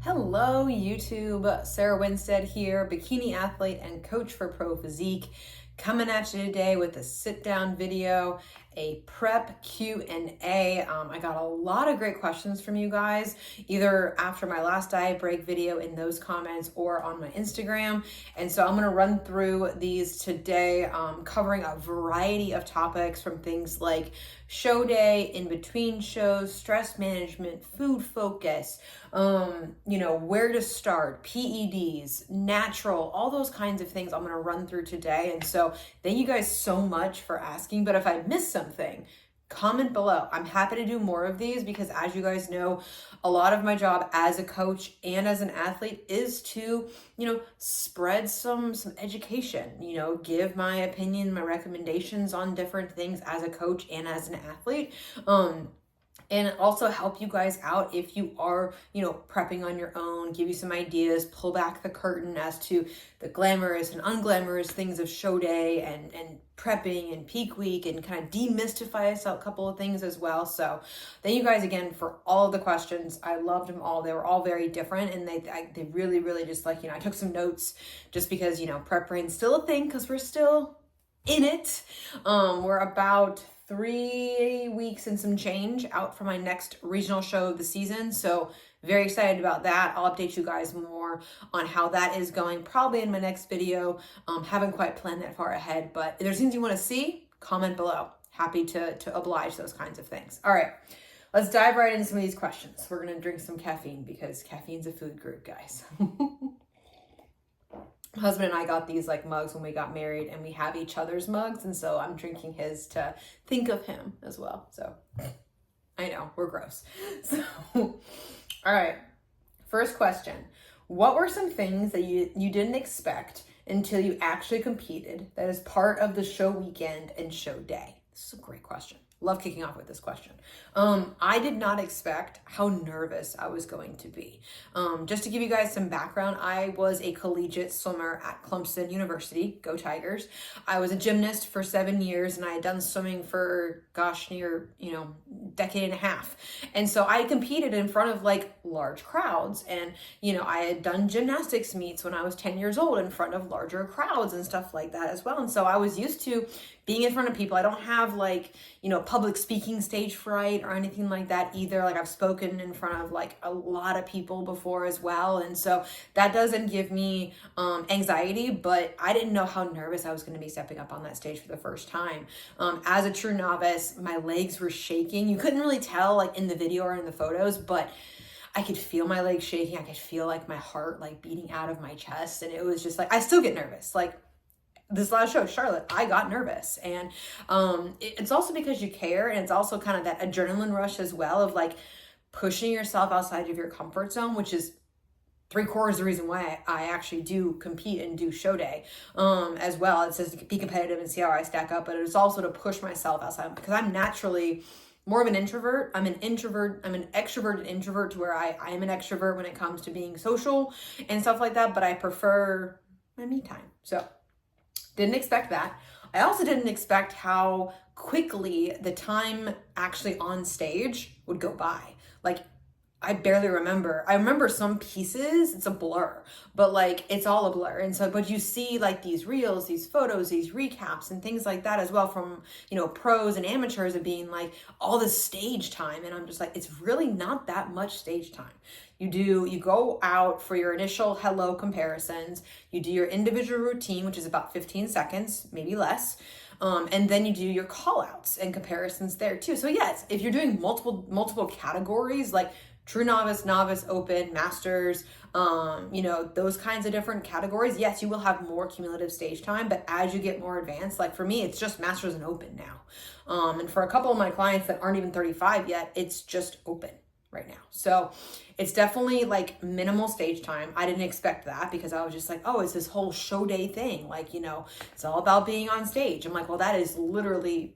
Hello YouTube, Sarah Winstead here, bikini athlete and coach for Pro Physique, coming at you today with a sit-down video, a prep Q&A. I got a lot of great questions from you guys, either after my last diet break video in those comments or on my Instagram. And so I'm gonna run through these today, covering a variety of topics from things like show day, in between shows, stress management, food focus, where to start, PEDs, natural, all those kinds of things I'm going to run through today. And so thank you guys so much for asking. But if I missed something, comment below. I'm happy to do more of these because, as you guys know, a lot of my job as a coach and as an athlete is to, spread some education, give my opinion, my recommendations on different things as a coach and as an athlete. And also help you guys out if you are, prepping on your own, give you some ideas, pull back the curtain as to the glamorous and unglamorous things of show day and prepping and peak week, and kind of demystify us a couple of things as well. So thank you guys again for all of the questions. I loved them all. They were all very different, and they really, really just I took some notes just because, prep brain's still a thing because we're still in it. We're about 3 weeks and some change out for my next regional show of the season. So very excited about that. I'll update you guys more on how that is going, probably in my next video. Haven't quite planned that far ahead, but if there's things you want to see, comment below. Happy to oblige those kinds of things. All right, let's dive right into some of these questions. We're going to drink some caffeine because caffeine's a food group, guys. Husband and I got these mugs when we got married, and we have each other's mugs, and so I'm drinking his to think of him as well. So I know we're gross. So all right, first question: what were some things that you didn't expect until you actually competed that is part of the show weekend and show day? This is a great question. Love kicking off with this question. I did not expect how nervous I was going to be. Just to give you guys some background, I was a collegiate swimmer at Clemson University, go Tigers. I was a gymnast for 7 years, and I had done swimming for, near, decade and a half. And so I competed in front of large crowds, and, I had done gymnastics meets when I was 10 years old in front of larger crowds and stuff like that as well. And so I was used to being in front of people. I don't have public speaking stage fright or anything like that either. I've spoken in front of a lot of people before as well. And so that doesn't give me anxiety, but I didn't know how nervous I was going to be stepping up on that stage for the first time. As a true novice, my legs were shaking. You couldn't really tell in the video or in the photos, but I could feel my legs shaking. I could feel my heart beating out of my chest. And it was just I still get nervous. This last show, Charlotte, I got nervous. And it's also because you care, and it's also kind of that adrenaline rush as well of pushing yourself outside of your comfort zone, which is 3/4 of the reason why I actually do compete and do show day as well. It says to be competitive and see how I stack up, but it's also to push myself outside because I'm naturally more of an introvert. I'm an extroverted introvert to where I am an extrovert when it comes to being social and stuff like that, but I prefer my me time. So didn't expect that. I also didn't expect how quickly the time actually on stage would go by. I barely remember. I remember some pieces, it's a blur, but it's all a blur. And so, but you see these reels, these photos, these recaps and things like that as well from, pros and amateurs of being all this stage time. And I'm just it's really not that much stage time. You go out for your initial hello comparisons, you do your individual routine, which is about 15 seconds, maybe less. And then you do your call outs and comparisons there too. So yes, if you're doing multiple categories, true novice, novice, open, masters, those kinds of different categories, yes, you will have more cumulative stage time, but as you get more advanced, for me, it's just masters and open now. And for a couple of my clients that aren't even 35 yet, it's just open right now. So it's definitely minimal stage time. I didn't expect that because I was just oh, it's this whole show day thing. It's all about being on stage. I'm well, that is literally,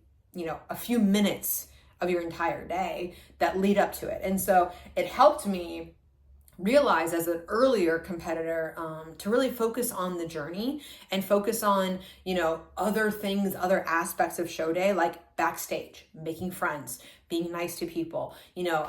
a few minutes of your entire day that lead up to it. And so it helped me realized as an earlier competitor to really focus on the journey and focus on, you know, other things, other aspects of show day, like backstage, making friends, being nice to people, you know,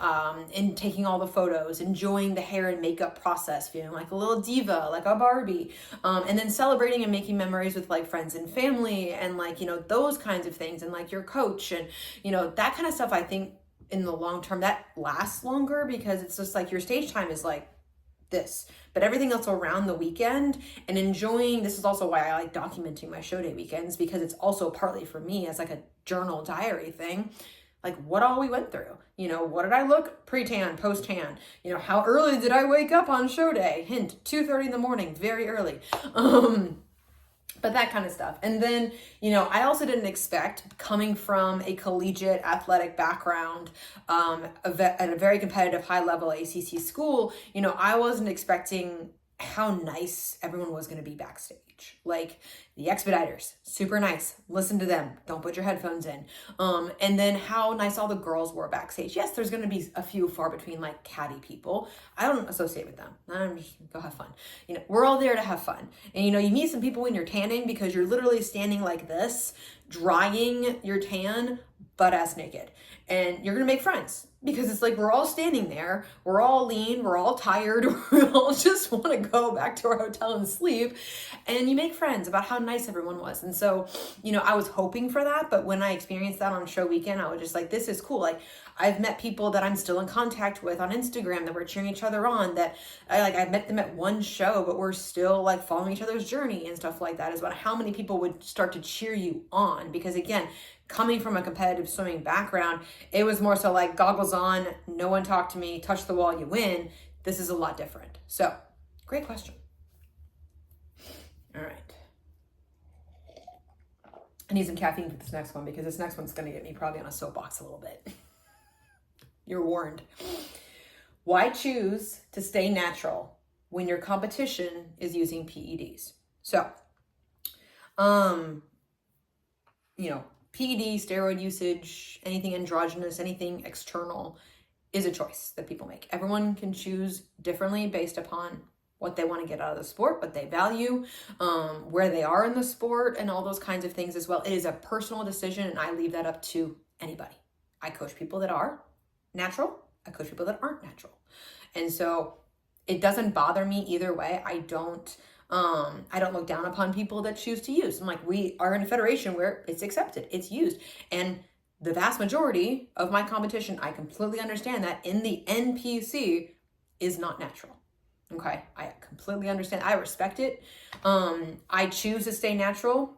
and taking all the photos, enjoying the hair and makeup process, feeling like a little diva, like a Barbie, and then celebrating and making memories with like friends and family and like, you know, those kinds of things, and like your coach and, you know, that kind of stuff. I think in the long term that lasts longer, because it's just like your stage time is like this, but everything else around the weekend and enjoying. This is also why I like documenting my show day weekends, because it's also partly for me as like a journal diary thing, like what all we went through, you know, what did I look pre-tan, post-tan, you know, how early did I wake up on show day, hint 2:30 in the morning, very early, but that kind of stuff. And then, you know, I also didn't expect, coming from a collegiate athletic background, at a very competitive high level ACC school, you know, I wasn't expecting how nice everyone was going to be backstage. Like the expediters, super nice. Listen to them. Don't put your headphones in. And then how nice all the girls were backstage. Yes, there's going to be a few far between, like catty people. I don't associate with them. I'm just go have fun. You know, we're all there to have fun. And you know, you meet some people when you're tanning, because you're literally standing like this, drying your tan, butt ass naked. And you're going to make friends, because it's like, we're all standing there, we're all lean, we're all tired, we all just want to go back to our hotel and sleep, and you make friends about how nice everyone was. And so, you know, I was hoping for that, but when I experienced that on show weekend, I was just like, this is cool. Like, I've met people that I'm still in contact with on Instagram that we're cheering each other on, that I met them at one show, but we're still like following each other's journey and stuff like that, is about how many people would start to cheer you on. Because again, coming from a competitive swimming background, it was more so like goggles on, no one talk to me, touch the wall, you win. This is a lot different. So, great question. All right. I need some caffeine for this next one, because this next one's going to get me probably on a soapbox a little bit. You're warned. Why choose to stay natural when your competition is using PEDs? So, you know, PED, steroid usage, anything androgynous, anything external is a choice that people make. Everyone can choose differently based upon what they want to get out of the sport, what they value, where they are in the sport, and all those kinds of things as well. It is a personal decision, and I leave that up to anybody. I coach people that are natural. I coach people that aren't natural. And so it doesn't bother me either way. I don't look down upon people that choose to use. I'm like, we are in a federation where it's accepted, it's used. And the vast majority of my competition, I completely understand that in the NPC is not natural. Okay, I completely understand. I respect it. I choose to stay natural.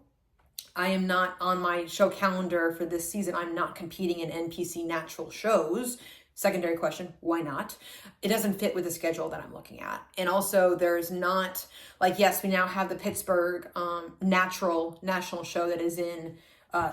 I am not on my show calendar for this season. I'm not competing in NPC natural shows. Secondary question, why not? It doesn't fit with the schedule that I'm looking at. And also there's not, like, yes, we now have the Pittsburgh natural national show that is in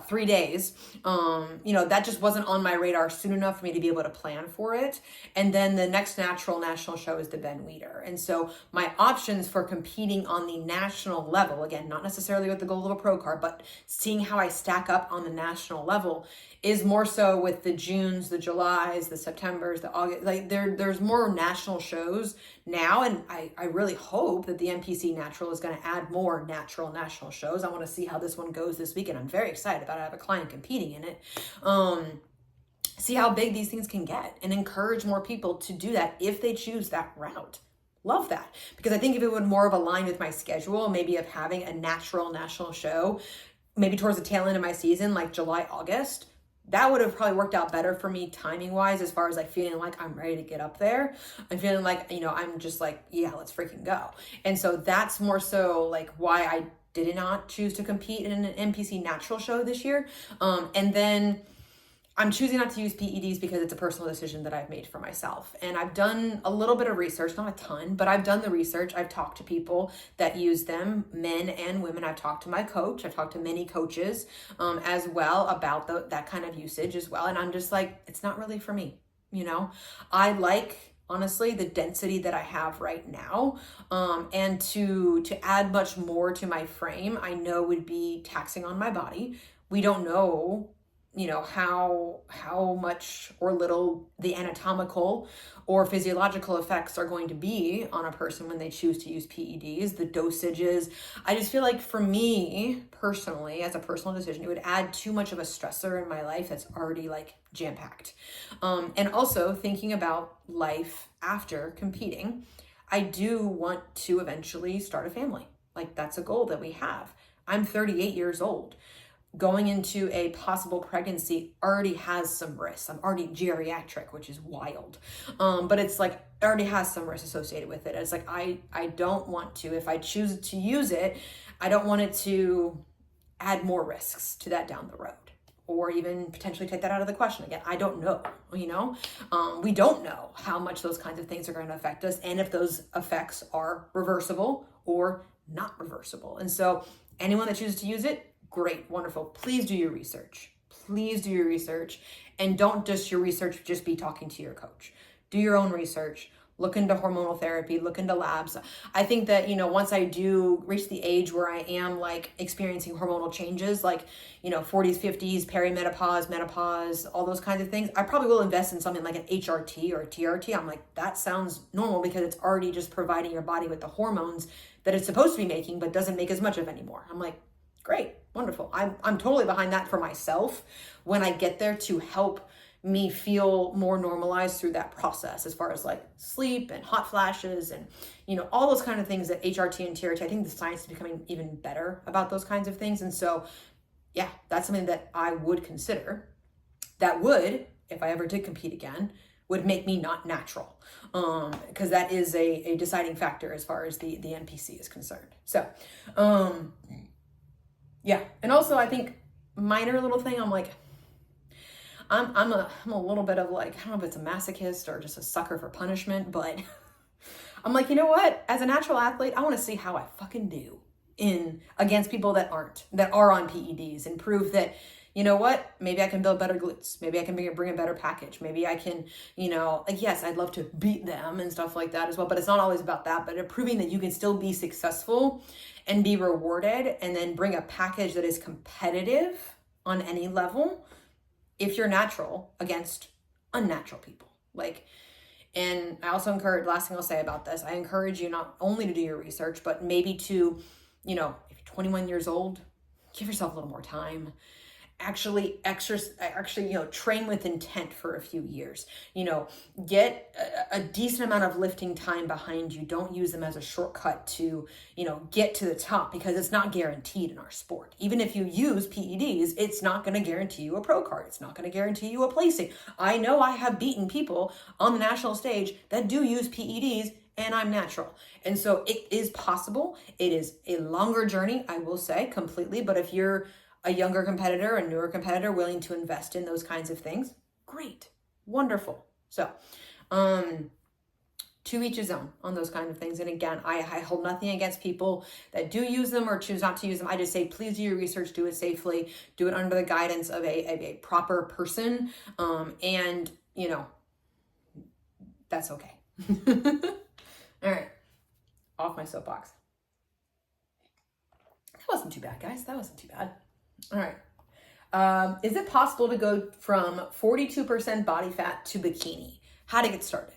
3 days. You know, that just wasn't on my radar soon enough for me to be able to plan for it. And then the next natural national show is the Ben Weider. And so my options for competing on the national level, again, not necessarily with the goal of a pro card, but seeing how I stack up on the national level, is more so with the Junes, the Julys, the Septembers, the August. Like there's more national shows now, and I really hope that the NPC Natural is going to add more natural national shows. I want to see how this one goes this weekend. I'm very excited about it. I have a client competing in it. See how big these things can get, and encourage more people to do that if they choose that route. Love that, because I think if it would more of align with my schedule, maybe of having a natural national show, maybe towards the tail end of my season, like July, August, that would have probably worked out better for me timing wise, as far as like feeling like I'm ready to get up there. I'm feeling like, you know, I'm just like, yeah, let's freaking go. And so that's more so like why I did not choose to compete in an NPC natural show this year. And then I'm choosing not to use PEDs because it's a personal decision that I've made for myself. And I've done a little bit of research, not a ton, but I've done the research. I've talked to people that use them, men and women. I've talked to my coach. I've talked to many coaches as well about that kind of usage as well. And I'm just like, it's not really for me. You know, I like, honestly, the density that I have right now, and to add much more to my frame, I know would be taxing on my body. We don't know how much or little the anatomical or physiological effects are going to be on a person when they choose to use PEDs, the dosages. I just feel like for me personally, as a personal decision, it would add too much of a stressor in my life that's already like jam-packed. And also thinking about life after competing, I do want to eventually start a family. Like that's a goal that we have. I'm 38 years old. Going into a possible pregnancy already has some risks. I'm already geriatric, which is wild. But it's like, it already has some risks associated with it. It's like, I don't want to, if I choose to use it, I don't want it to add more risks to that down the road, or even potentially take that out of the question again. I don't know, we don't know how much those kinds of things are going to affect us, and if those effects are reversible or not reversible. And so anyone that chooses to use it, great, wonderful. Please do your research. Please do your research. And don't just your research just be talking to your coach. Do your own research. Look into hormonal therapy, look into labs. I think that, once I do reach the age where I am like experiencing hormonal changes, like, 40s, 50s, perimenopause, menopause, all those kinds of things, I probably will invest in something like an HRT or a TRT. I'm like, that sounds normal because it's already just providing your body with the hormones that it's supposed to be making, but doesn't make as much of anymore. I'm like, great, wonderful. I'm totally behind that for myself when I get there, to help me feel more normalized through that process, as far as like sleep and hot flashes and, all those kind of things that HRT and TRT, I think the science is becoming even better about those kinds of things. And so, yeah, that's something that I would consider, that would, if I ever did compete again, would make me not natural. Because that is a deciding factor as far as the NPC is concerned. So, yeah. And also I think minor little thing, I'm like, I'm a little bit of like, I don't know if it's a masochist or just a sucker for punishment, but I'm like, you know what? As a natural athlete, I want to see how I fucking do against people that are on PEDs, and prove that, you know what? Maybe I can build better glutes. Maybe I can bring a better package. Maybe I can, like, yes, I'd love to beat them and stuff like that as well, but it's not always about that, but proving that you can still be successful and be rewarded, and then bring a package that is competitive on any level if you're natural against unnatural people. Like, and I also encourage, last thing I'll say about this, I encourage you not only to do your research, but maybe to, if you're 21 years old, give yourself a little more time. Actually train with intent for a few years, get a decent amount of lifting time behind you. Don't use them as a shortcut to, get to the top, because it's not guaranteed in our sport. Even if you use PEDs, it's not going to guarantee you a pro card. It's not going to guarantee you a placing. I know I have beaten people on the national stage that do use PEDs, and I'm natural. And so it is possible. It is a longer journey, I will say, completely. But if you're a younger competitor, a newer competitor, willing to invest in those kinds of things, great, wonderful. So, to each his own on those kind of things. And again, I hold nothing against people that do use them or choose not to use them. I just say, please do your research, do it safely, do it under the guidance of a proper person. And that's okay. All right, off my soapbox. That wasn't too bad, guys. That wasn't too bad. All right. Is it possible to go from 42% body fat to bikini? How to get started?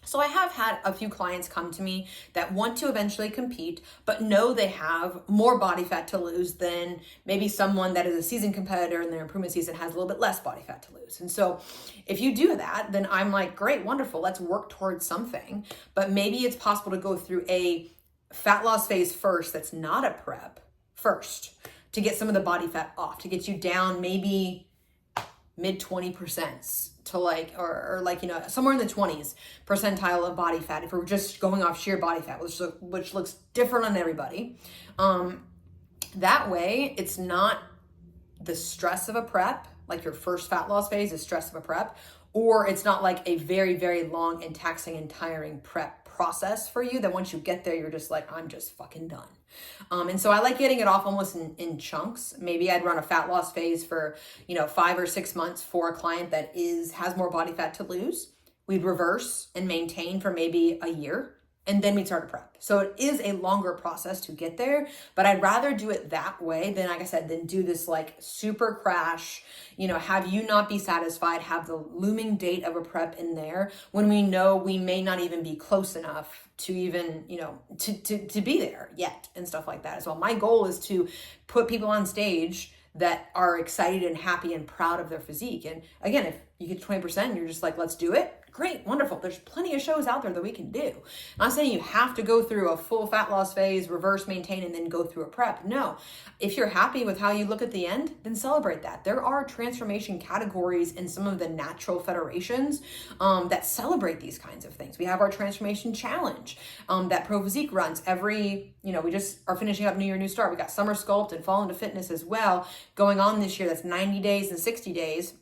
So I have had a few clients come to me that want to eventually compete, but know they have more body fat to lose than maybe someone that is a seasoned competitor in their improvement season has a little bit less body fat to lose. And so if you do that, then I'm like, great, wonderful. Let's work towards something. But maybe it's possible to go through a fat loss phase first that's not a prep first, to get some of the body fat off, to get you down maybe mid 20% to like, or like, somewhere in the 20s percentile of body fat, if we're just going off sheer body fat, which looks different on everybody. That way it's not the stress of a prep, like your first fat loss phase is stress of a prep, or it's not like a very, very long and taxing and tiring prep process for you that once you get there, you're just like, I'm just fucking done. And so I like getting it off almost in chunks. Maybe I'd run a fat loss phase for, 5 or 6 months for a client that has more body fat to lose. We'd reverse and maintain for maybe a year, and then we'd start a prep. So it is a longer process to get there, but I'd rather do it that way than, like I said, than do this like super crash, have you not be satisfied, have the looming date of a prep in there when we know we may not even be close enough to even, to be there yet and stuff like that as well. My goal is to put people on stage that are excited and happy and proud of their physique. And again, if you get 20% and you're just like, let's do it, great, wonderful. There's plenty of shows out there that we can do. I'm not saying you have to go through a full fat loss phase, reverse maintain, and then go through a prep. No, if you're happy with how you look at the end, then celebrate that. There are transformation categories in some of the natural federations that celebrate these kinds of things. We have our transformation challenge that Pro Physique runs every, we just are finishing up New Year, New Start. We got Summer Sculpt and Fall into Fitness as well going on this year. That's 90 days and 60 days.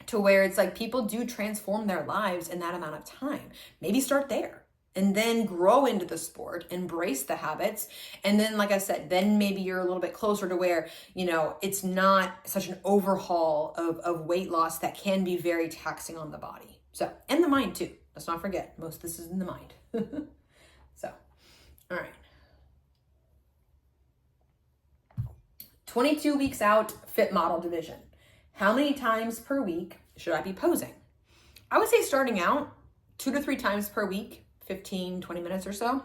To where it's like people do transform their lives in that amount of time. Maybe start there and then grow into the sport, embrace the habits. And then, like I said, then maybe you're a little bit closer to where, it's not such an overhaul of weight loss that can be very taxing on the body. So, and the mind too. Let's not forget, most of this is in the mind. So, all right. 22 weeks out, fit model division. How many times per week should I be posing? I would say starting out 2 to 3 times per week, 15, 20 minutes or so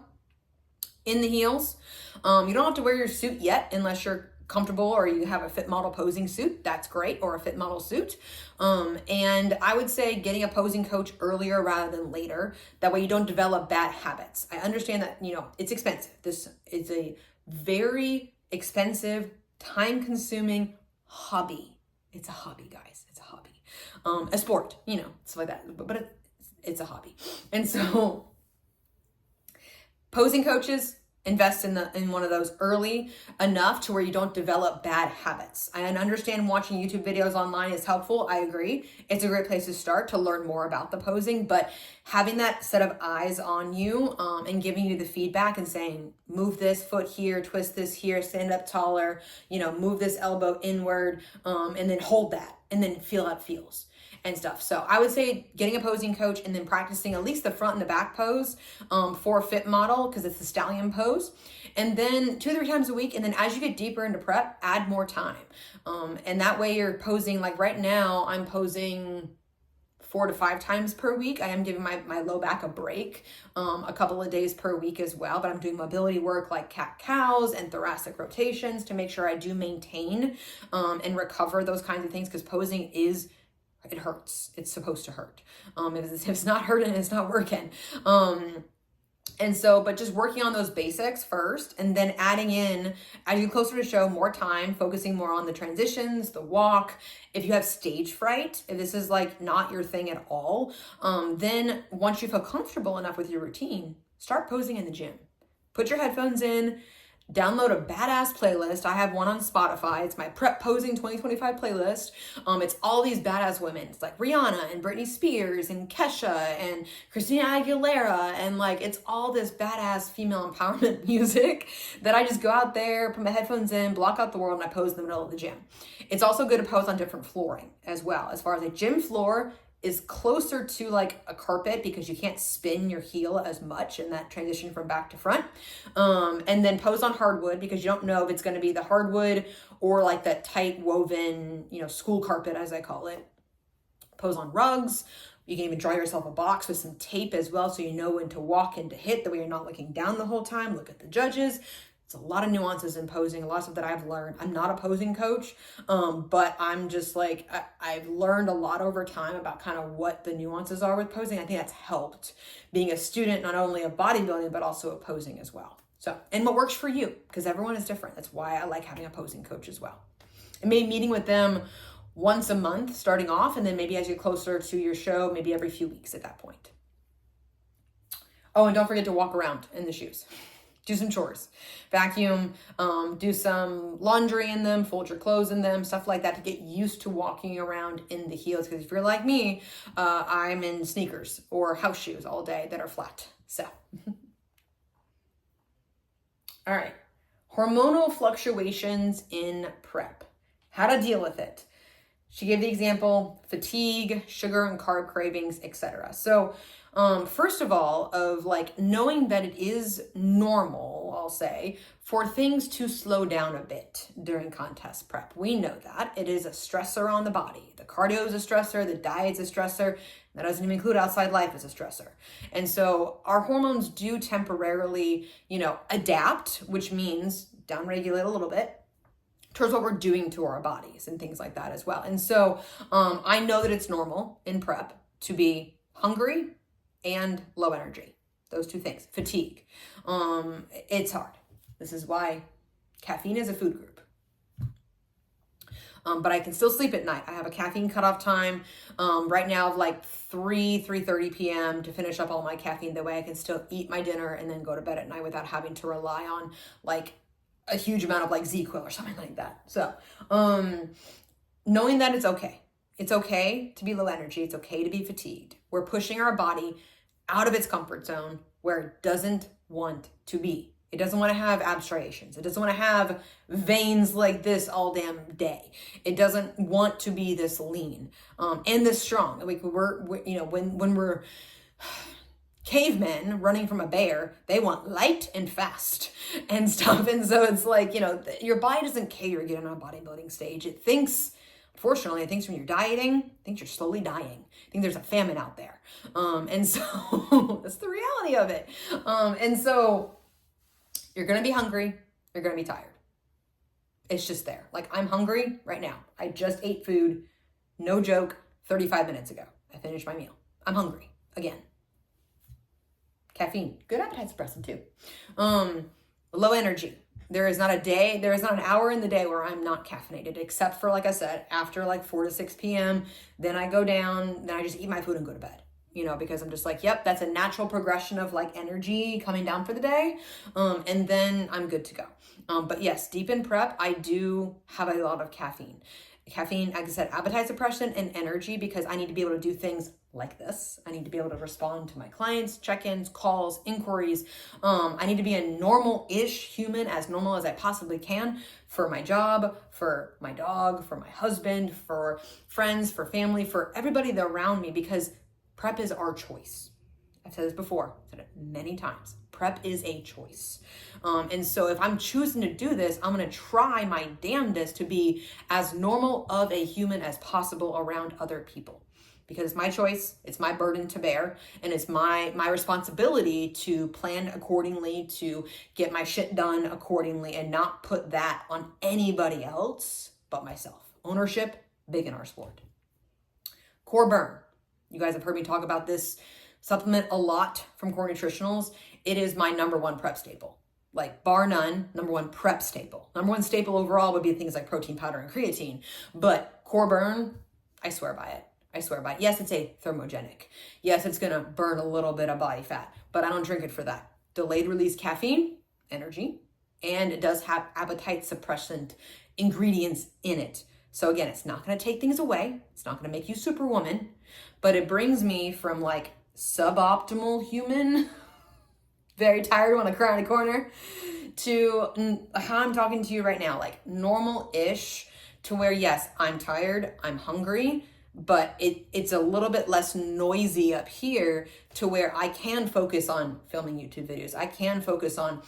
in the heels. You don't have to wear your suit yet unless you're comfortable or you have a fit model posing suit. That's great, or a fit model suit. And I would say getting a posing coach earlier rather than later. That way you don't develop bad habits. I understand that, it's expensive. This is a very expensive, time-consuming hobby. It's a hobby, guys. It's a hobby. A sport, stuff like that. But it's a hobby. And so posing coaches, invest in one of those early enough to where you don't develop bad habits. I understand watching YouTube videos online is helpful. I agree. It's a great place to start to learn more about the posing, but having that set of eyes on you and giving you the feedback and saying, move this foot here, twist this here, stand up taller, move this elbow inward, and then hold that and then feel how it feels and stuff. So I would say getting a posing coach and then practicing at least the front and the back pose for a fit model, because it's the stallion pose. And then 2 or 3 times a week. And then as you get deeper into prep, add more time. And that way you're posing, like right now, I'm posing 4 to 5 times per week. I am giving my low back a break a couple of days per week as well, but I'm doing mobility work like cat-cows and thoracic rotations to make sure I do maintain and recover those kinds of things, because posing it hurts. It's supposed to hurt. If it's not hurting, it's not working. And so, but just working on those basics first, and then adding in, as you get closer to show, more time, focusing more on the transitions, the walk. If you have stage fright, if this is like not your thing at all, then once you feel comfortable enough with your routine, start posing in the gym. Put your headphones in, download a badass playlist. I have one on Spotify. It's my Prep Posing 2025 playlist. It's all these badass women. It's like Rihanna and Britney Spears and Kesha and Christina Aguilera. And like, it's all this badass female empowerment music that I just go out there, put my headphones in, block out the world, and I pose in the middle of the gym. It's also good to pose on different flooring as well. As far as a gym floor is closer to like a carpet, because you can't spin your heel as much in that transition from back to front. And then pose on hardwood, because you don't know if it's going to be the hardwood or like that tight woven, school carpet, as I call it. Pose on rugs. You can even draw yourself a box with some tape as well, so you know when to walk and to hit, that way you're not looking down the whole time. Look at the judges. It's a lot of nuances in posing, a lot of stuff that I've learned. I'm not a posing coach, but I'm just like, I've learned a lot over time about kind of what the nuances are with posing. I think that's helped being a student, not only of bodybuilding, but also of posing as well. So, and what works for you, because everyone is different. That's why I like having a posing coach as well. And maybe meeting with them once a month starting off, and then maybe as you get closer to your show, maybe every few weeks at that point. Oh, and don't forget to walk around in the shoes. Do some chores, vacuum, do some laundry in them, fold your clothes in them, stuff like that, to get used to walking around in the heels. Because if you're like me, I'm in sneakers or house shoes all day that are flat. So, all right. Hormonal fluctuations in prep. How to deal with it. She gave the example, fatigue, sugar and carb cravings, etc. So First of all, of like knowing that it is normal, I'll say, for things to slow down a bit during contest prep. We know that. It is a stressor on the body. The cardio is a stressor, the diet's a stressor. That doesn't even include outside life as a stressor. And so our hormones do temporarily, adapt, which means downregulate a little bit towards what we're doing to our bodies and things like that as well. And so I know that it's normal in prep to be hungry and low energy. Those two things, fatigue. It's hard. This is why caffeine is a food group. But I can still sleep at night. I have a caffeine cutoff time right now of like 3:30 p.m. to finish up all my caffeine. That way I can still eat my dinner and then go to bed at night without having to rely on like a huge amount of like ZQL or something like that. So knowing that it's okay. It's okay to be low energy. It's okay to be fatigued. We're pushing our body out of its comfort zone where it doesn't want to be. It doesn't want to have abstriations. It doesn't want to have veins like this all damn day. It doesn't want to be this lean and this strong. Like when we're cavemen running from a bear, they want light and fast and stuff. And so it's like, your body doesn't care you're getting on a bodybuilding stage. It thinks, unfortunately, it thinks when you're dieting, it thinks you're slowly dying. I think there's a famine out there. And so that's the reality of it. And so you're going to be hungry. You're going to be tired. It's just there. Like I'm hungry right now. I just ate food. No joke. 35 minutes ago. I finished my meal. I'm hungry again. Caffeine, good appetite suppressant too. Low energy. There is not an hour in the day where I'm not caffeinated, except for, like I said, after like 4 to 6 p.m. Then I go down, then I just eat my food and go to bed. Because I'm just like, yep, that's a natural progression of like energy coming down for the day. And then I'm good to go. But yes, deep in prep, I do have a lot of caffeine. Caffeine, like I said, appetite suppression and energy, because I need to be able to do things like this. I need to be able to respond to my clients, check-ins, calls, inquiries. I need to be a normal-ish human, as normal as I possibly can, for my job, for my dog, for my husband, for friends, for family, for everybody that around me, because prep is our choice. I've said this before, I've said it many times. Prep is a choice. And so if I'm choosing to do this, I'm going to try my damnedest to be as normal of a human as possible around other people. Because it's my choice, it's my burden to bear, and it's my responsibility to plan accordingly, to get my shit done accordingly, and not put that on anybody else but myself. Ownership, big in our sport. Core burn. You guys have heard me talk about this supplement a lot from Core Nutritionals. It is my number one prep staple. Like bar none, number one prep staple. Number one staple overall would be things like protein powder and creatine. But Core Burn, I swear by it. I swear by it. Yes, it's a thermogenic. Yes, it's going to burn a little bit of body fat, but I don't drink it for that. Delayed release caffeine, energy, and it does have appetite suppressant ingredients in it. So again, it's not going to take things away. It's not going to make you superwoman, but it brings me from like suboptimal human, very tired, want to cry in a corner, to how I'm talking to you right now, like normal-ish, to where yes, I'm tired, I'm hungry, but it's a little bit less noisy up here to where I can focus on filming YouTube videos. I can focus on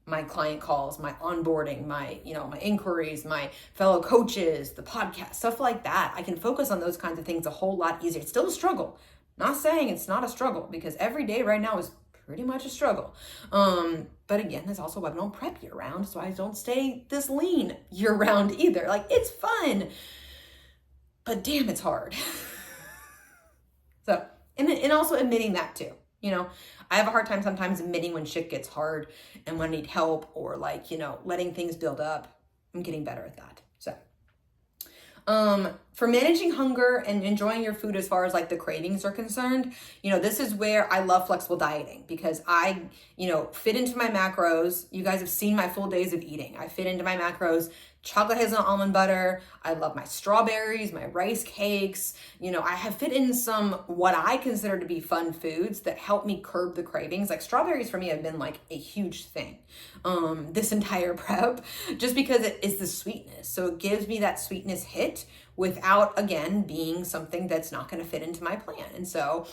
my client calls, my onboarding, my inquiries, my fellow coaches, the podcast, stuff like that. I can focus on those kinds of things a whole lot easier. It's still a struggle. Not saying it's not a struggle, because every day right now is pretty much a struggle. But again, that's also why I don't prep year round, so I don't stay this lean year round either. Like, it's fun, but damn, it's hard. So, and also admitting that too. I have a hard time sometimes admitting when shit gets hard and when I need help, or like, letting things build up. I'm getting better at that. So, for managing hunger and enjoying your food as far as like the cravings are concerned, this is where I love flexible dieting, because I, fit into my macros. You guys have seen my full days of eating. I fit into my macros. Chocolate hazelnut almond butter. I love my strawberries, my rice cakes. I have fit in some what I consider to be fun foods that help me curb the cravings. Like strawberries for me have been like a huge thing this entire prep, just because it is the sweetness. So it gives me that sweetness hit without, again, being something that's not going to fit into my plan. And so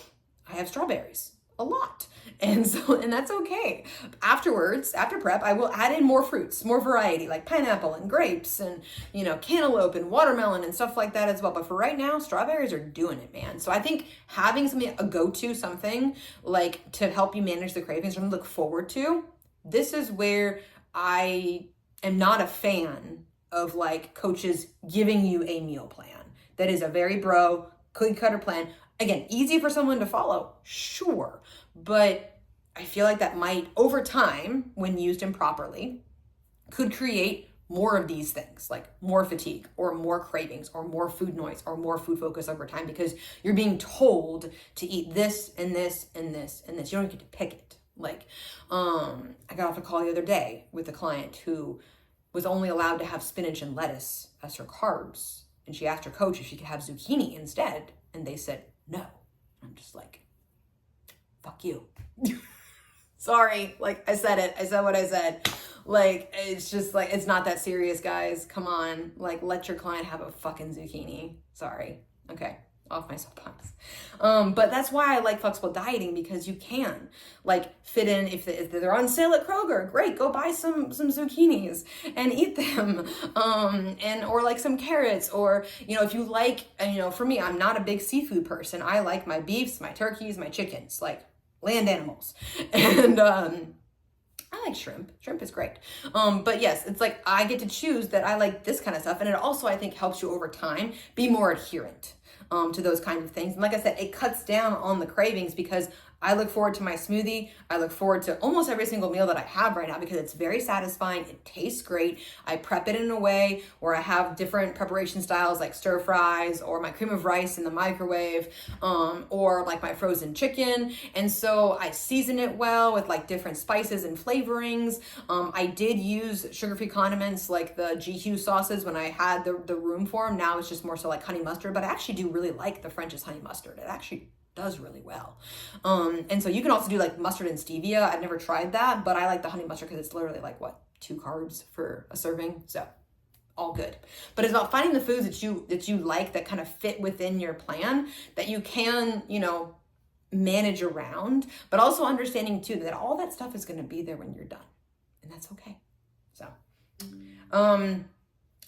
I have strawberries. a lot. And that's okay. Afterwards, after prep, I will add in more fruits, more variety, like pineapple and grapes and, cantaloupe and watermelon and stuff like that as well. But for right now, strawberries are doing it, man. So I think having a go-to, something like to help you manage the cravings, something to look forward to, this is where I am not a fan of like coaches giving you a meal plan. That is a very cookie cutter plan. Again, easy for someone to follow, sure. But I feel like that might, over time, when used improperly, could create more of these things, like more fatigue or more cravings or more food noise or more food focus over time, because you're being told to eat this and this and this and this. You don't get to pick it. Like, I got off a call the other day with a client who was only allowed to have spinach and lettuce as her carbs. And she asked her coach if she could have zucchini instead. And they said, no. I'm just like, fuck you. Sorry. Like, I said it. I said what I said. Like, it's just like, it's not that serious, guys. Come on. Like, let your client have a fucking zucchini. Sorry. Okay. Off my soapbox. But that's why I like flexible dieting, because you can like fit in, if they're on sale at Kroger, great, go buy some zucchinis and eat them. Or like some carrots, or, if you like, for me, I'm not a big seafood person. I like my beefs, my turkeys, my chickens, like land animals. And, I like shrimp. Shrimp is great. But yes, it's like I get to choose that I like this kind of stuff. And it also, I think, helps you over time be more adherent to those kinds of things. And like I said, it cuts down on the cravings, because I look forward to my smoothie. I look forward to almost every single meal that I have right now, because it's very satisfying. It tastes great. I prep it in a way where I have different preparation styles, like stir fries or my cream of rice in the microwave, or like my frozen chicken. And so I season it well with like different spices and flavorings. I did use sugar-free condiments like the GQ sauces when I had the room for them. Now it's just more so like honey mustard, but I actually do really like the French's honey mustard. It actually does really well. And so you can also do like mustard and stevia. I've never tried that, but I like the honey mustard because it's literally like 2 carbs for a serving. So all good. But it's about finding the foods that you like, that kind of fit within your plan, that you can, manage around, but also understanding too that all that stuff is going to be there when you're done, and that's okay. So,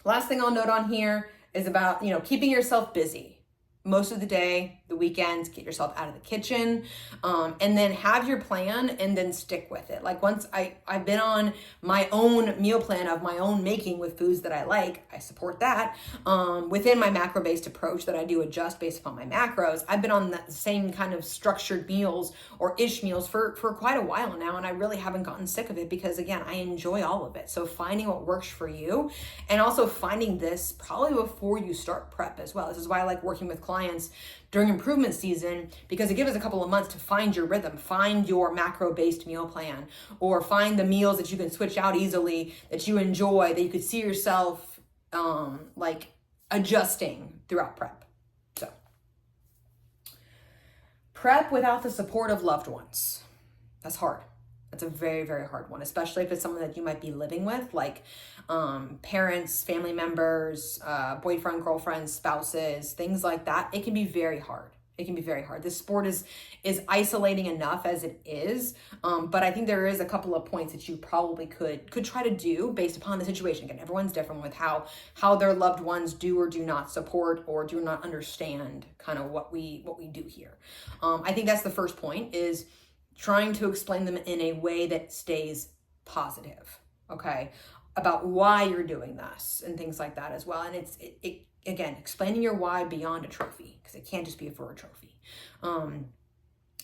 last thing I'll note on here is about, keeping yourself busy. Most of the day, the weekends, get yourself out of the kitchen, and then have your plan and then stick with it. Like once I've been on my own meal plan of my own making with foods that I like, I support that. Within my macro-based approach that I do adjust based upon my macros, I've been on that same kind of structured meals or ish meals for quite a while now, and I really haven't gotten sick of it, because again, I enjoy all of it. So finding what works for you, and also finding this probably before you start prep as well. This is why I like working with clients during improvement season, because it gives us a couple of months to find your rhythm, find your macro-based meal plan, or find the meals that you can switch out easily, that you enjoy, that you could see yourself like adjusting throughout prep. So prep without the support of loved ones, that's hard. That's a very, very hard one, especially if it's someone that you might be living with, like parents, family members, boyfriend, girlfriend, spouses, things like that. It can be very hard. It can be very hard. This sport is isolating enough as it is, but I think there is a couple of points that you probably could try to do based upon the situation. Again, everyone's different with how their loved ones do or do not support or do not understand kind of what we do here. I think that's the first point, is trying to explain them in a way that stays positive, okay, about why you're doing this and things like that as well. And it's again, explaining your why beyond a trophy, because it can't just be for a trophy.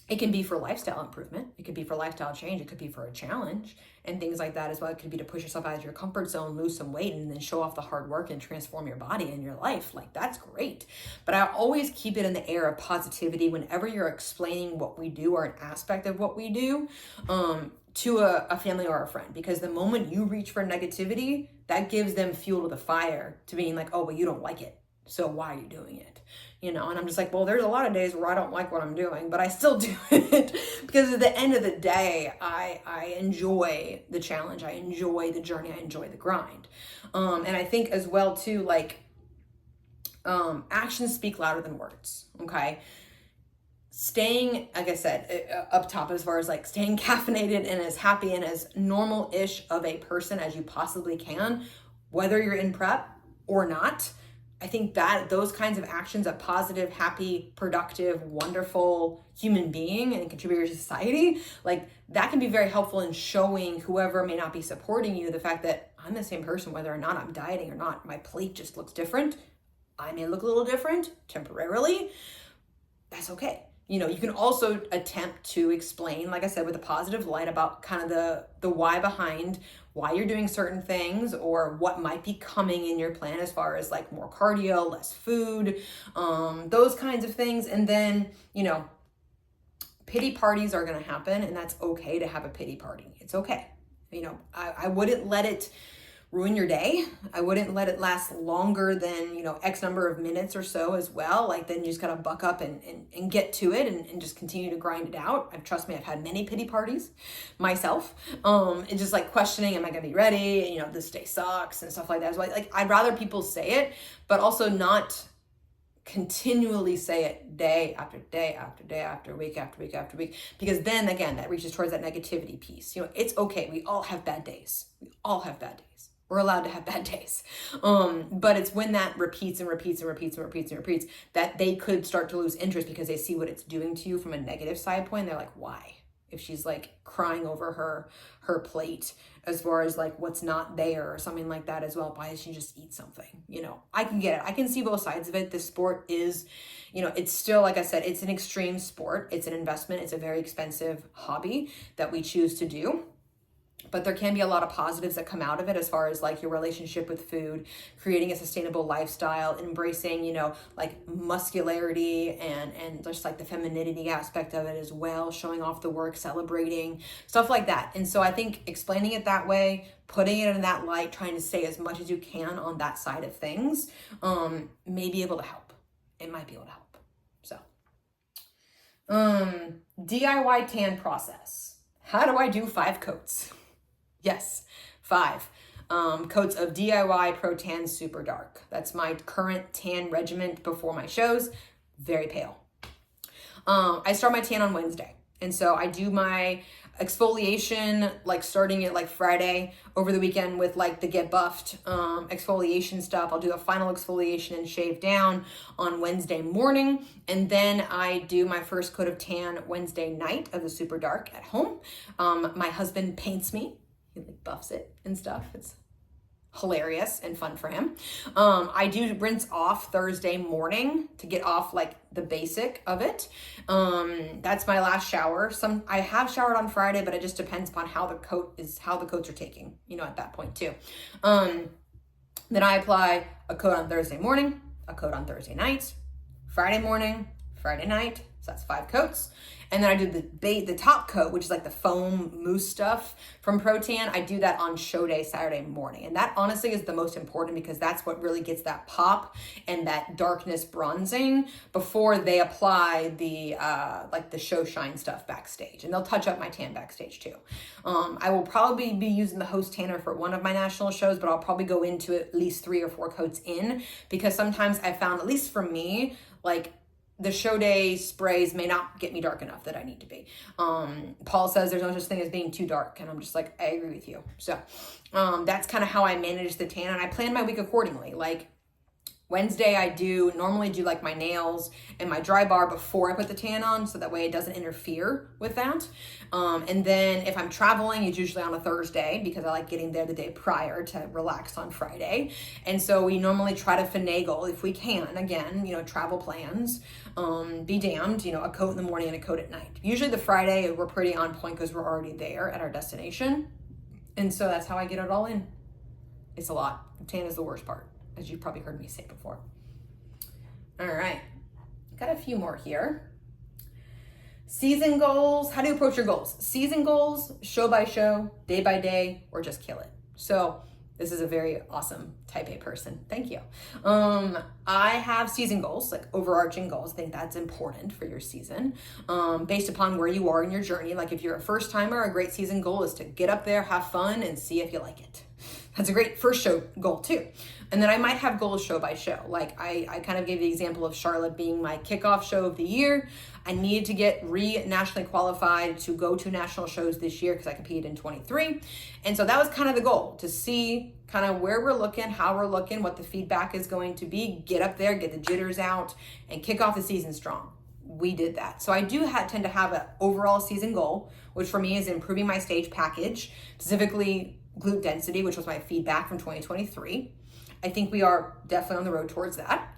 It can be for lifestyle improvement. It could be for lifestyle change. It could be for a challenge and things like that as well. It could be to push yourself out of your comfort zone, lose some weight, and then show off the hard work and transform your body and your life. Like, that's great. But I always keep it in the air of positivity whenever you're explaining what we do or an aspect of what we do to a family or a friend. Because the moment you reach for negativity, that gives them fuel to the fire to being like, oh, well, you don't like it, so why are you doing it? And I'm just like, well, there's a lot of days where I don't like what I'm doing, but I still do it because at the end of the day, I enjoy the challenge. I enjoy the journey. I enjoy the grind. And I think as well too, like, actions speak louder than words. Okay. staying, like I said, up top, as far as like staying caffeinated and as happy and as normal-ish of a person as you possibly can, whether you're in prep or not. I think that those kinds of actions, a positive, happy, productive, wonderful human being and contributor to society, like that can be very helpful in showing whoever may not be supporting you the fact that I'm the same person, whether or not I'm dieting or not. My plate just looks different. I may look a little different temporarily. That's okay. You know, you can also attempt to explain, like I said, with a positive light about kind of the why behind why you're doing certain things or what might be coming in your plan as far as like more cardio, less food, those kinds of things. And then, you know, pity parties are going to happen, and that's okay to have a pity party. It's okay. You know, I wouldn't let it ruin your day. I wouldn't let it last longer than, you know, X number of minutes or so as well. Like then you just got to buck up and get to it and just continue to grind it out. Trust me, I've had many pity parties myself. It's just like questioning, am I going to be ready? You know, this day sucks and stuff like that. So like, I'd rather people say it, but also not continually say it day after day after day after week after week after week, because then again, that reaches towards that negativity piece. You know, it's okay. We all have bad days. We all have bad days. We're allowed to have bad days. But it's when that repeats and repeats and repeats and repeats and repeats that they could start to lose interest because they see what it's doing to you from a negative side point. They're like, why? If she's like crying over her plate as far as like what's not there or something like that as well, why does she just eat something? You know, I can get it. I can see both sides of it. This sport is, you know, it's still, like I said, it's an extreme sport. It's an investment. It's a very expensive hobby that we choose to do. But there can be a lot of positives that come out of it as far as like your relationship with food, creating a sustainable lifestyle, embracing, you know, like muscularity and just like the femininity aspect of it as well, showing off the work, celebrating, stuff like that. And so I think explaining it that way, putting it in that light, trying to stay as much as you can on that side of things, may be able to help. It might be able to help. So, DIY tan process. How do I do 5 coats? Yes, 5 coats of DIY Pro Tan Super Dark. That's my current tan regimen before my shows. Very pale. I start my tan on Wednesday. And so I do my exfoliation, like starting it like Friday over the weekend with like the Get Buffed exfoliation stuff. I'll do a final exfoliation and shave down on Wednesday morning. And then I do my first coat of tan Wednesday night of the Super Dark at home. My husband paints me. He like buffs it and stuff. It's hilarious and fun for him. I do rinse off Thursday morning to get off like the basic of it. That's my last shower. I have showered on Friday, but it just depends upon how the coats are taking, you know, at that point too. Then I apply a coat on Thursday morning, a coat on Thursday night, Friday morning, Friday night. So that's 5 coats. And then I do the top coat, which is like the foam mousse stuff from Pro Tan. I do that on show day, Saturday morning. And that honestly is the most important because that's what really gets that pop and that darkness bronzing before they apply the like the show shine stuff backstage. And they'll touch up my tan backstage too. I will probably be using the host tanner for one of my national shows, but I'll probably go into at least 3 or 4 coats in because sometimes I found, at least for me, like the show day sprays may not get me dark enough that I need to be. Paul says there's no such thing as being too dark, and I'm just like, I agree with you. So that's kind of how I manage the tan, and I plan my week accordingly. Like Wednesday, I normally do like my nails and my dry bar before I put the tan on, so that way it doesn't interfere with that. And then if I'm traveling, it's usually on a Thursday because I like getting there the day prior to relax on Friday. And so we normally try to finagle if we can. Again, you know, travel plans, be damned, you know, a coat in the morning and a coat at night. Usually the Friday, we're pretty on point because we're already there at our destination. And so that's how I get it all in. It's a lot. Tan is the worst part, as you've probably heard me say before. All right, got a few more here. Season goals, how do you approach your goals? Season goals, show by show, day by day, or just kill it. So this is a very awesome type A person. Thank you. I have season goals, like overarching goals. I think that's important for your season, based upon where you are in your journey. Like if you're a first timer, a great season goal is to get up there, have fun, and see if you like it. That's a great first show goal too. And then I might have goals show by show. Like I kind of gave the example of Charlotte being my kickoff show of the year. I needed to get nationally qualified to go to national shows this year because I competed in 23. And so that was kind of the goal, to see kind of where we're looking, how we're looking, what the feedback is going to be, get up there, get the jitters out, and kick off the season strong. We did that. So I do tend to have an overall season goal, which for me is improving my stage package, specifically glute density, which was my feedback from 2023. I think we are definitely on the road towards that.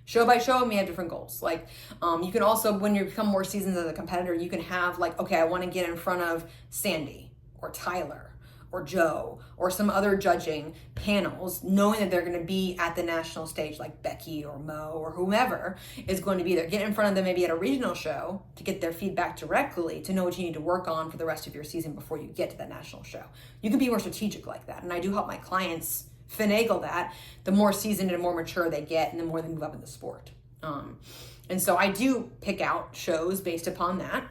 Show by show, we have different goals. Like you can also, when you become more seasoned as a competitor, you can have like, okay, I want to get in front of Sandy or Tyler or Joe or some other judging panels, knowing that they're going to be at the national stage, like Becky or Mo or whomever is going to be there. Get in front of them maybe at a regional show to get their feedback directly, to know what you need to work on for the rest of your season before you get to that national show. You can be more strategic like that. And I do help my clients finagle that. The more seasoned and more mature they get, and the more they move up in the sport. And so I do pick out shows based upon that.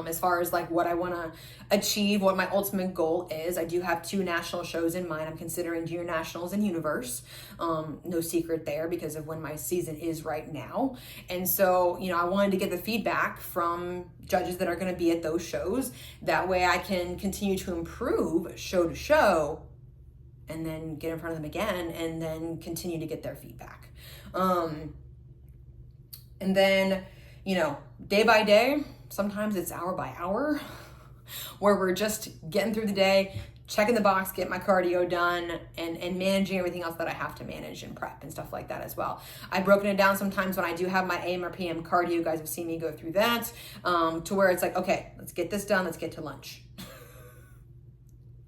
As far as like what I want to achieve, what my ultimate goal is, I do have 2 national shows in mind. I'm considering junior nationals and universe. No secret there because of when my season is right now. And so, I wanted to get the feedback from judges that are going to be at those shows. That way I can continue to improve show to show and then get in front of them again and then continue to get their feedback. And then, day by day, sometimes it's hour by hour, where we're just getting through the day, checking the box, getting my cardio done, and managing everything else that I have to manage and prep and stuff like that as well. I've broken it down sometimes when I do have my AM or PM cardio. You guys have seen me go through that, to where it's like, okay, let's get this done, let's get to lunch.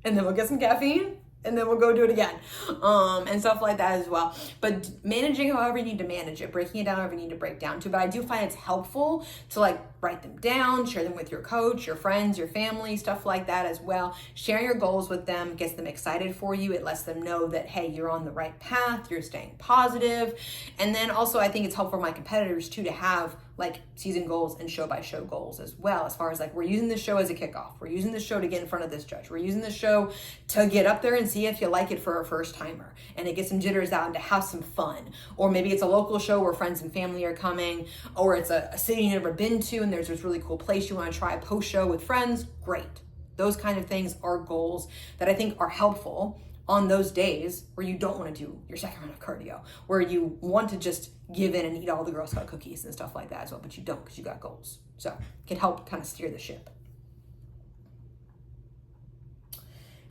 And then we'll get some caffeine, and then we'll go do it again, and stuff like that as well. But managing however you need to manage it, breaking it down however you need to break down to. But I do find it's helpful to like write them down, share them with your coach, your friends, your family, stuff like that as well. Sharing your goals with them gets them excited for you. It lets them know that, hey, you're on the right path, you're staying positive. And then also I think it's helpful for my competitors too to have like season goals and show by show goals as well, as far as like, we're using this show as a kickoff. We're using this show to get in front of this judge. We're using this show to get up there and see if you like it for a first timer, and to get some jitters out and to have some fun. Or maybe it's a local show where friends and family are coming, or it's a city you've never been to and there's this really cool place you want to try a post show with friends. Great. Those kind of things are goals that I think are helpful on those days where you don't want to do your second round of cardio, where you want to just give in and eat all the Girl Scout cookies and stuff like that as well, but you don't because you got goals. So it can help kind of steer the ship.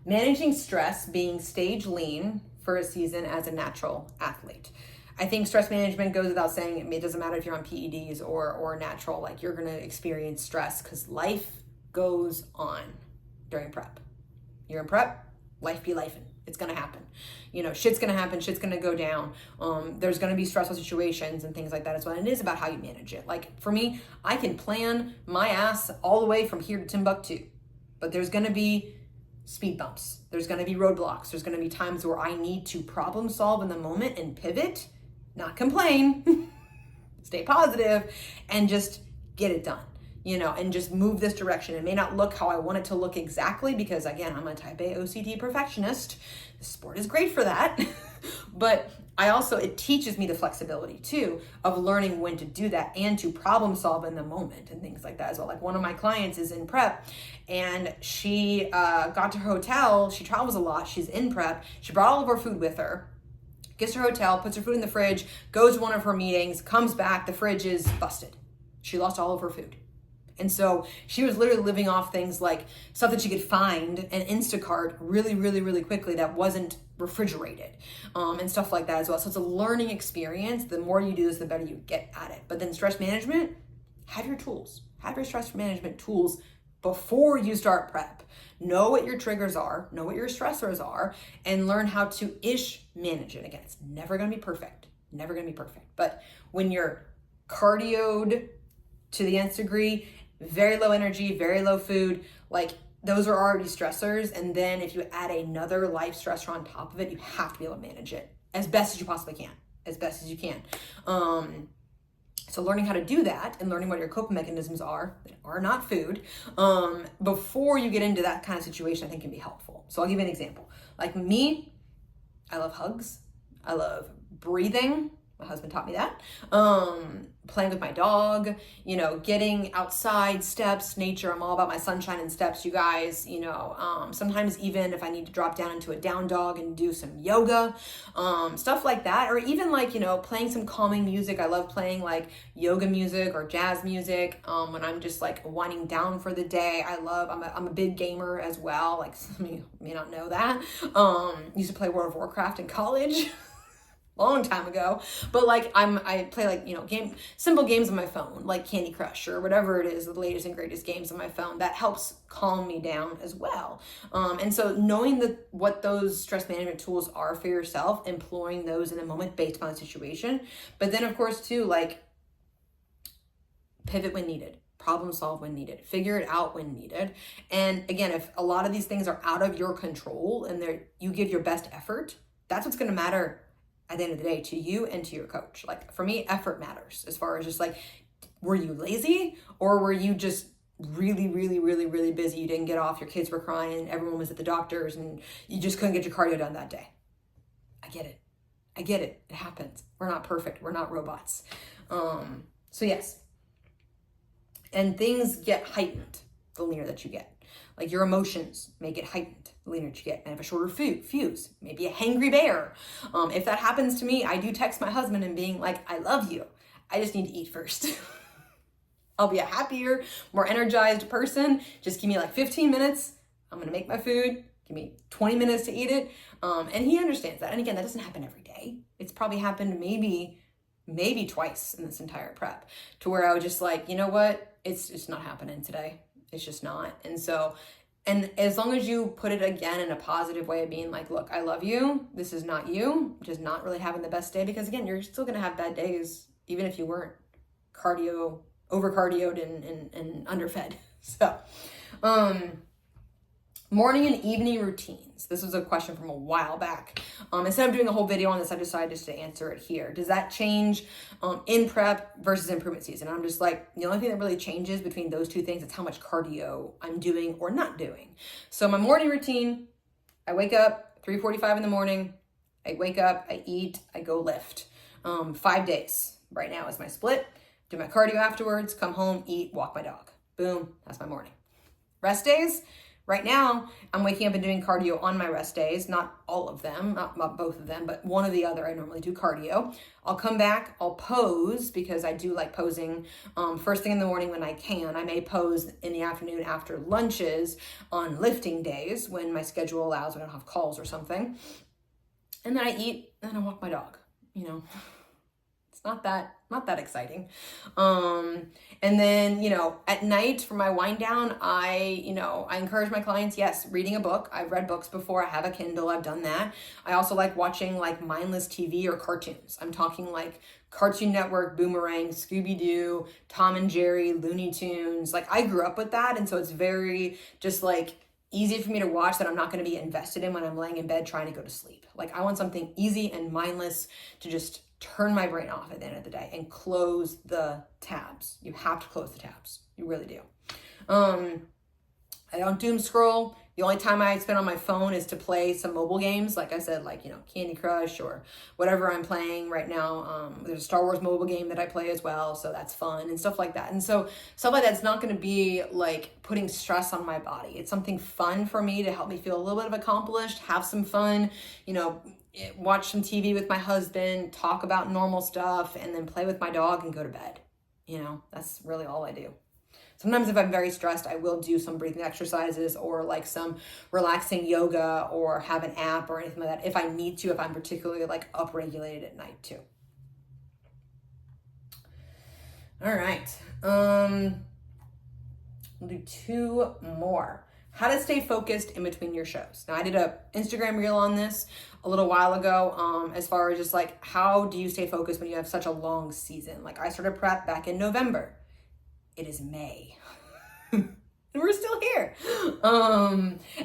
Managing stress, being stage lean for a season as a natural athlete. I think stress management goes without saying. It doesn't matter if you're on PEDs or natural, like you're going to experience stress because life goes on during prep. You're in prep, life be lifing. It's going to happen. Shit's going to happen. Shit's going to go down. There's going to be stressful situations and things like that as well. And it is about how you manage it. Like for me, I can plan my ass all the way from here to Timbuktu, but there's going to be speed bumps. There's going to be roadblocks. There's going to be times where I need to problem solve in the moment and pivot, not complain, stay positive, and just get it done. And just move this direction. It may not look how I want it to look exactly because, again, I'm a type A OCD perfectionist. The sport is great for that. But it teaches me the flexibility, too, of learning when to do that and to problem solve in the moment and things like that as well. Like one of my clients is in prep, and she got to her hotel. She travels a lot. She's in prep. She brought all of her food with her. Gets to her hotel, puts her food in the fridge, goes to one of her meetings, comes back, the fridge is busted. She lost all of her food. And so she was literally living off things like stuff that she could find and Instacart really, really, really quickly that wasn't refrigerated, and stuff like that as well. So it's a learning experience. The more you do this, the better you get at it. But then stress management, have your tools. Have your stress management tools before you start prep. Know what your triggers are, know what your stressors are, and learn how to manage it. Again, it's never going to be perfect. Never going to be perfect. But when you're cardioed to the nth degree, very low energy, very low food, like those are already stressors. And then if you add another life stressor on top of it, you have to be able to manage it as best as you possibly can, as best as you can. So learning how to do that and learning what your coping mechanisms are that are not food, before you get into that kind of situation, I think can be helpful. So I'll give you an example. Like me, I love hugs. I love breathing. My husband taught me that. Playing with my dog, you know, getting outside, steps, nature. I'm all about my sunshine and steps, you guys, you know, sometimes even if I need to drop down into a down dog and do some yoga, stuff like that. Or even like, you know, playing some calming music. I love playing like yoga music or jazz music, when I'm just like winding down for the day. I'm a big gamer as well. Like some of you may not know that. Used to play World of Warcraft in college. Long time ago, but like I play like, you know, simple games on my phone, like Candy Crush or whatever it is, the latest and greatest games on my phone. That helps calm me down as well. And so knowing what those stress management tools are for yourself, employing those in the moment based on the situation, but then of course too, like pivot when needed, problem solve when needed, figure it out when needed. And again, if a lot of these things are out of your control and you give your best effort, that's what's going to matter at the end of the day to you and to your coach. Like for me, effort matters as far as just like, were you lazy or were you just really, really, really, really busy? You didn't get off, your kids were crying, everyone was at the doctor's and you just couldn't get your cardio done that day. I get it. It happens. We're not perfect. We're not robots. So yes. And things get heightened the leaner that you get. Like your emotions may get heightened the leaner that you get, and have a shorter fuse, maybe a hangry bear. If that happens to me, I do text my husband and being like, I love you. I just need to eat first. I'll be a happier, more energized person. Just give me like 15 minutes. I'm going to make my food. Give me 20 minutes to eat it. And he understands that. And again, that doesn't happen every day. It's probably happened maybe twice in this entire prep, to where I was just like, you know what? It's just not happening today. It's just not. And so, and as long as you put it again in a positive way of being like, look, I love you. This is not you. Just not really having the best day, because again, you're still going to have bad days, even if you weren't over cardioed and underfed. So, morning and evening routines. This was a question from a while back. Instead of doing a whole video on this, I decided just to answer it here. Does that change in prep versus improvement season? I'm just like, the only thing that really changes between those two things is how much cardio I'm doing or not doing. So my morning routine, I wake up 3:45 in the morning. I wake up, I eat, I go lift. 5 days right now is my split. Do my cardio afterwards, come home, eat, walk my dog. Boom, that's my morning. Rest days. Right now, I'm waking up and doing cardio on my rest days, not all of them, not both of them, but one or the other. I normally do cardio. I'll come back, I'll pose, because I do like posing first thing in the morning when I can. I may pose in the afternoon after lunches on lifting days when my schedule allows, when I don't have calls or something. And then I eat, and then I walk my dog, you know. It's not that exciting. And then, you know, at night for my wind down, I encourage my clients, yes, reading a book. I've read books before. I have a Kindle. I've done that. I also like watching like mindless TV or cartoons. I'm talking like Cartoon Network, Boomerang, Scooby-Doo, Tom and Jerry, Looney Tunes. Like I grew up with that. And so it's very just like easy for me to watch that I'm not going to be invested in when I'm laying in bed trying to go to sleep. Like I want something easy and mindless to just turn my brain off at the end of the day and close the tabs. You have to close the tabs. You really do. I don't doom scroll. The only time I spend on my phone is to play some mobile games. Like I said, like, you know, Candy Crush or whatever I'm playing right now. There's a Star Wars mobile game that I play as well. So that's fun and stuff like that. And so stuff like that's not going to be like putting stress on my body. It's something fun for me to help me feel a little bit of accomplished, have some fun, you know, watch some TV with my husband, talk about normal stuff, and then play with my dog and go to bed. You know, that's really all I do. Sometimes if I'm very stressed, I will do some breathing exercises or like some relaxing yoga or have an app or anything like that if I need to, if I'm particularly like upregulated at night too. All right. We'll do 2 more. How to stay focused in between your shows. Now I did a Instagram reel on this a little while ago, as far as just like, how do you stay focused when you have such a long season? Like I started prep back in November. It is May. And we're still here.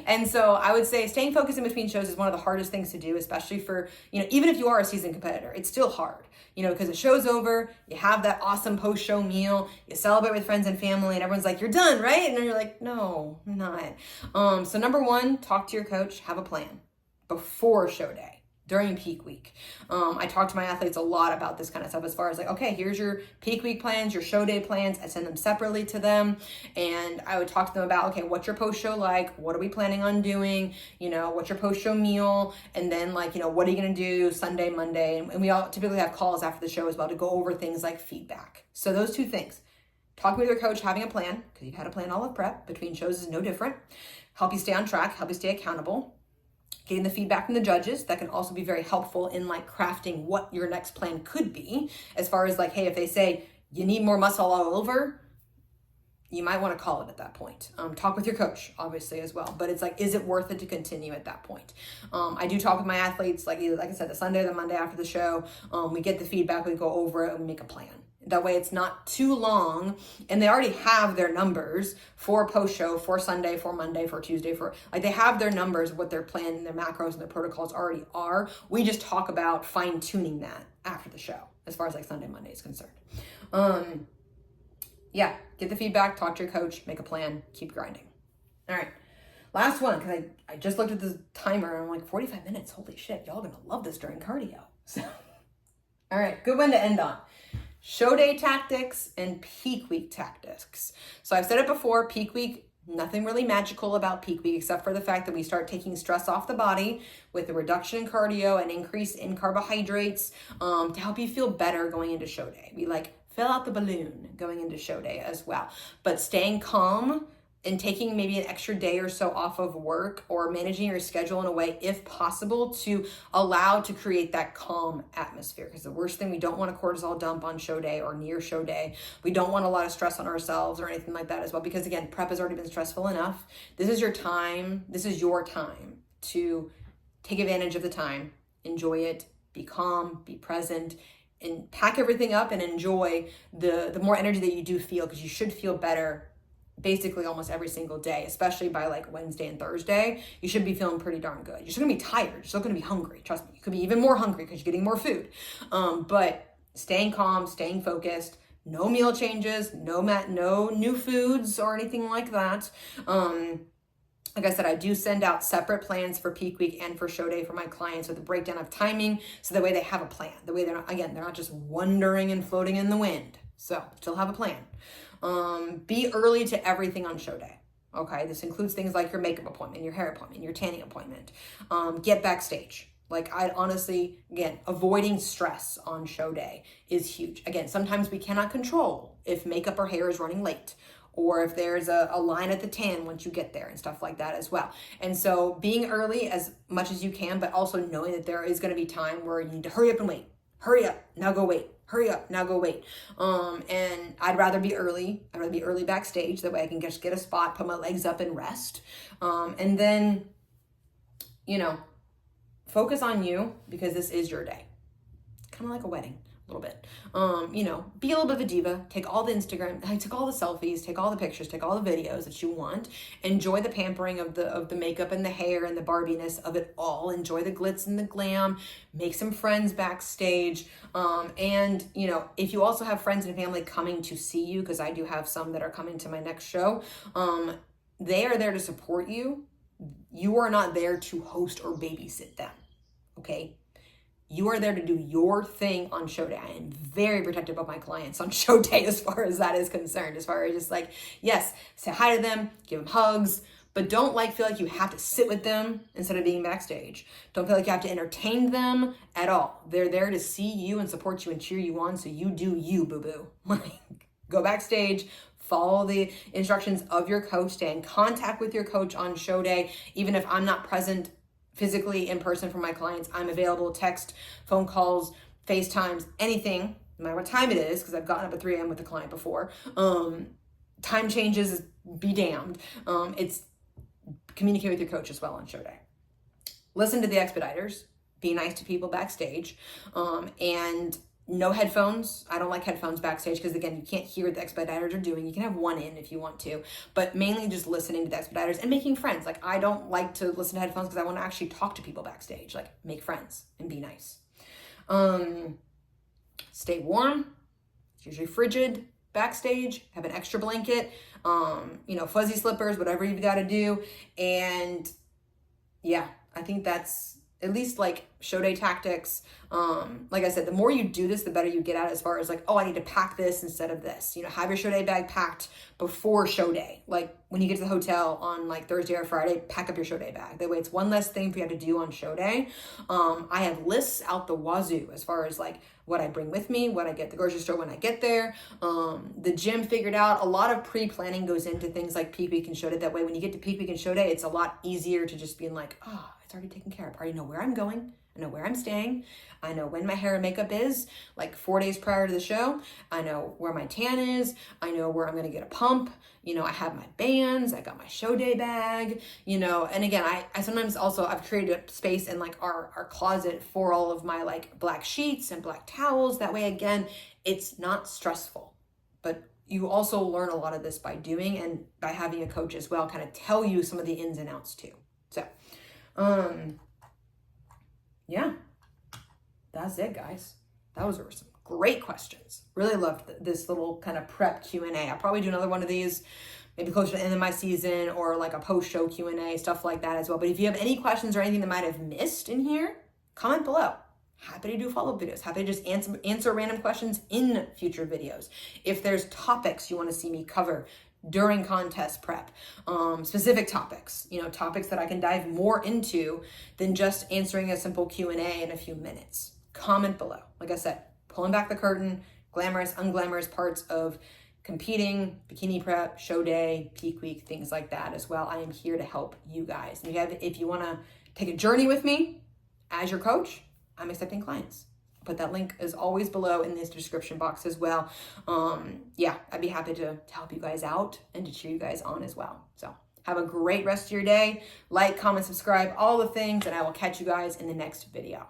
And so I would say staying focused in between shows is one of the hardest things to do, especially for, even if you are a seasoned competitor, it's still hard, because the show's over, you have that awesome post-show meal, you celebrate with friends and family, and everyone's like, you're done, right? And then you're like, no, I'm not. So number one, talk to your coach, have a plan before show day. During peak week. I talk to my athletes a lot about this kind of stuff as far as like, okay, here's your peak week plans, your show day plans. I send them separately to them. And I would talk to them about, okay, what's your post show like? What are we planning on doing? What's your post show meal? And then like, what are you going to do Sunday, Monday? And we all typically have calls after the show as well to go over things like feedback. So those two things, talking with your coach, having a plan, because you've had a plan all of prep, between shows is no different. Help you stay on track, help you stay accountable. Getting the feedback from the judges, that can also be very helpful in like crafting what your next plan could be, as far as like, hey, if they say you need more muscle all over, you might want to call it at that point. Talk with your coach, obviously, as well. But it's like, is it worth it to continue at that point? I do talk with my athletes, like I said, the Sunday or the Monday after the show. We get the feedback, we go over it, and we make a plan. That way it's not too long, and they already have their numbers for post-show, for Sunday, for Monday, for Tuesday, they have their numbers, what their plan, their macros, and their protocols already are. We just talk about fine-tuning that after the show, as far as like Sunday, Monday is concerned. Yeah, get the feedback, talk to your coach, make a plan, keep grinding. All right, last one, because I just looked at the timer, and I'm like, 45 minutes, holy shit, y'all gonna love this during cardio. So, all right, good one to end on. Show day tactics and peak week tactics. So I've said it before, peak week, nothing really magical about peak week except for the fact that we start taking stress off the body with a reduction in cardio and increase in carbohydrates to help you feel better going into show day. We like fill out the balloon going into show day as well. But staying calm and taking maybe an extra day or so off of work, or managing your schedule in a way, if possible, to allow to create that calm atmosphere. Because the worst thing, we don't want a cortisol dump on show day or near show day. We don't want a lot of stress on ourselves or anything like that as well, because again, prep has already been stressful enough. This is your time. This is your time to take advantage of the time, enjoy it, be calm, be present, and pack everything up and enjoy the more energy that you do feel, because you should feel better basically almost every single day, especially by like Wednesday and Thursday. You should be feeling pretty darn good. You're still gonna be tired. You're still gonna be hungry. Trust me, you could be even more hungry because you're getting more food. But staying calm, staying focused, no meal changes, no new foods or anything like that. Like I said, I do send out separate plans for peak week and for show day for my clients with a breakdown of timing, so that way they have a plan. The way they're not just wandering and floating in the wind. So still have a plan. Be early to everything on show day. Okay, this includes things like your makeup appointment, your hair appointment, your tanning appointment. Get backstage. Like, I'd honestly, again, avoiding stress on show day is huge. Again, sometimes we cannot control if makeup or hair is running late, or if there's a line at the tan once you get there and stuff like that as well. And so being early as much as you can, but also knowing that there is going to be time where you need to hurry up and wait. Hurry up, now go wait. Hurry up, now go wait. And I'd rather be early. I'd rather be early backstage. That way I can just get a spot, put my legs up and rest. And then, focus on you, because this is your day. Kind of like a wedding, a little bit. Be a little bit of a diva. Take all the take all the selfies, take all the pictures, take all the videos that you want. Enjoy the pampering of the makeup and the hair and the Barbiness of it all. Enjoy the glitz and the glam. Make some friends backstage. And if you also have friends and family coming to see you, because I do have some that are coming to my next show, they are there to support you. You are not there to host or babysit them. Okay? You are there to do your thing on show day. I am very protective of my clients on show day as far as that is concerned. As far as just like, yes, say hi to them, give them hugs, but don't feel like you have to sit with them instead of being backstage. Don't feel like you have to entertain them at all. They're there to see you and support you and cheer you on, so you do you, boo-boo. Go backstage, follow the instructions of your coach, stay in contact with your coach on show day. Even if I'm not present physically in person for my clients, I'm available, text, phone calls, FaceTimes, anything, no matter what time it is, because I've gotten up at 3 a.m. with a client before. Time changes, be damned. It's communicate with your coach as well on show day. Listen to the expediters, be nice to people backstage, and No headphones. I don't like headphones backstage because, again, you can't hear what the expediters are doing. You can have one in if you want to, but mainly just listening to the expediters and making friends. Like, I don't like to listen to headphones because I want to actually talk to people backstage, like make friends and be nice. Stay warm. It's usually frigid backstage. Have an extra blanket, fuzzy slippers, whatever you've got to do. And yeah, I think that's at least like show day tactics. Like I said, the more you do this, the better you get at it, as far as like, oh, I need to pack this instead of this. Have your show day bag packed before show day. Like when you get to the hotel on like Thursday or Friday, pack up your show day bag. That way it's one less thing for you to do on show day. I have lists out the wazoo as far as like what I bring with me, what I get at the grocery store when I get there. The gym figured out. A lot of pre-planning goes into things like peak week and show day. That way when you get to peak week and show day, it's a lot easier to just be like, oh, it's already taken care of. I already know where I'm going. I know where I'm staying. I know when my hair and makeup is, like 4 days prior to the show. I know where my tan is. I know where I'm going to get a pump. I have my bands. I got my show day bag, and again, I sometimes also, I've created a space in like our closet for all of my like black sheets and black towels. That way, again, it's not stressful, but you also learn a lot of this by doing and by having a coach as well, kind of tell you some of the ins and outs too. So, yeah, that's it, guys. Those were some great questions. Really loved this little kind of prep Q&A. I'll probably do another one of these maybe closer to the end of my season, or like a post-show Q&A, stuff like that as well. But if you have any questions or anything that might have missed in here, comment below. Happy to do follow-up videos. Happy to just answer random questions in future videos. If there's topics you want to see me cover during contest prep, specific topics, topics that I can dive more into than just answering a simple Q&A in a few minutes, comment below. Like I said, pulling back the curtain, glamorous, unglamorous parts of competing, bikini prep, show day, peak week, things like that as well. I am here to help you guys. And if you want to take a journey with me as your coach, I'm accepting clients. But that link is always below in this description box as well. I'd be happy to help you guys out and to cheer you guys on as well. So have a great rest of your day. Like, comment, subscribe, all the things, and I will catch you guys in the next video.